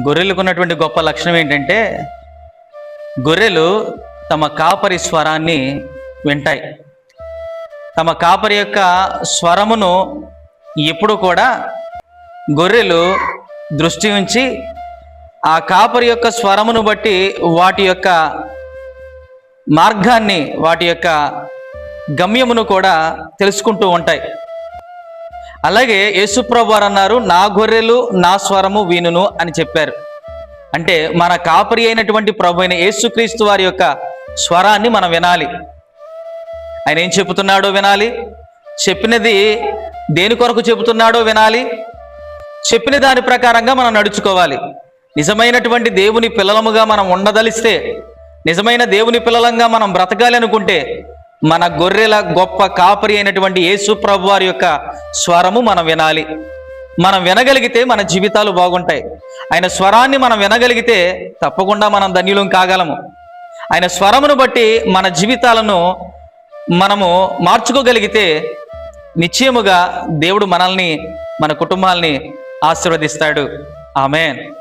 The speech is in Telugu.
గొర్రెలకు ఉన్నటువంటి గొప్ప లక్షణం ఏంటంటే గొర్రెలు తమ కాపరి స్వరాన్ని వింటాయి. తమ కాపరి యొక్క స్వరమును ఎప్పుడు కూడా గొర్రెలు దృష్టి ఉంచి ఆ కాపరి యొక్క స్వరమును బట్టి వాటి యొక్క మార్గాన్ని, వాటి యొక్క గమ్యమును కూడా తెలుసుకుంటూ ఉంటాయి. అలాగే యేసుప్రభు వారు అన్నారు, నా గొర్రెలు నా స్వరము వినును అని చెప్పారు. అంటే మన కాపరి అయినటువంటి ప్రభు అయిన యేసుక్రీస్తు వారి యొక్క స్వరాన్ని మనం వినాలి. ఆయన ఏం చెబుతున్నాడో వినాలి, చెప్పినది దేని కొరకు చెబుతున్నాడో వినాలి, చెప్పిన దాని ప్రకారంగా మనం నడుచుకోవాలి. నిజమైనటువంటి దేవుని పిల్లలముగా మనం ఉండదలిస్తే, నిజమైన దేవుని పిల్లలంగా మనం బ్రతకాలి అనుకుంటే మన గొర్రెల గొప్ప కాపరి అయినటువంటి యేసు ప్రభు వారి యొక్క స్వరము మనం వినాలి. మనం వినగలిగితే మన జీవితాలు బాగుంటాయి. ఆయన స్వరాన్ని మనం వినగలిగితే తప్పకుండా మనం ధన్యులం కాగలము. ఆయన స్వరమును బట్టి మన జీవితాలను మనము మార్చుకోగలిగితే నిశ్చయముగా దేవుడు మనల్ని, మన కుటుంబాల్ని ఆశీర్వదిస్తాడు. ఆమేన్.